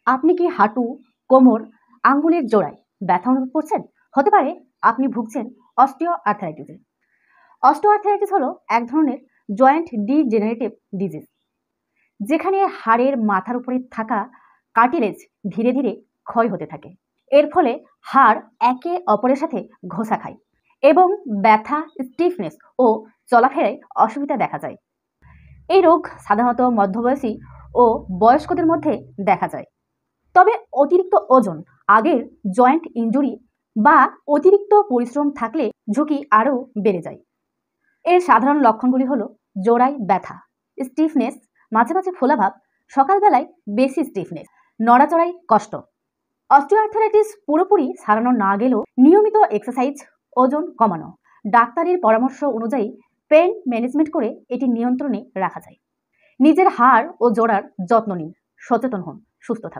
আপনি কি হাঁটু, কোমর, আঙ্গুলের জোড়ায় ব্যথা অনুভব করছেন? হতে পারে আপনি ভুগছেন অস্টিও আর্থারাইটিসে। অস্টিও আর্থারাইটিস হলো এক ধরনের জয়েন্ট ডিজেনারেটিভ ডিজিজ, যেখানে হাড়ের মাথার উপরে থাকা কার্টিলেজ ধীরে ধীরে ক্ষয় হতে থাকে। এর ফলে হাড় একে অপরের সাথে ঘষা খায় এবং ব্যথা, স্টিফনেস ও চলাফেরায় অসুবিধা দেখা যায়। এই রোগ সাধারণত মধ্যবয়সী ও বয়স্কদের মধ্যে দেখা যায়। তবে অতিরিক্ত ওজন, আগের জয়েন্ট ইনজুরি বা অতিরিক্ত পরিশ্রম থাকলে ঝুঁকি আরও বেড়ে যায়। এর সাধারণ লক্ষণগুলি হলো জোড়ায় ব্যথা, স্টিফনেস, মাঝে মাঝে ফোলাভাব, সকালবেলায় বেশি স্টিফনেস, নড়াচড়ায় কষ্ট। অস্টিওআর্থারাইটিস পুরোপুরি সারানো না গেলেও নিয়মিত এক্সারসাইজ, ওজন কমানো, ডাক্তারের পরামর্শ অনুযায়ী পেইন ম্যানেজমেন্ট করে এটি নিয়ন্ত্রণে রাখা যায়। নিজের হাড় ও জোড়ার যত্ন নিন, সচেতন হন, সুস্থ থাকুন।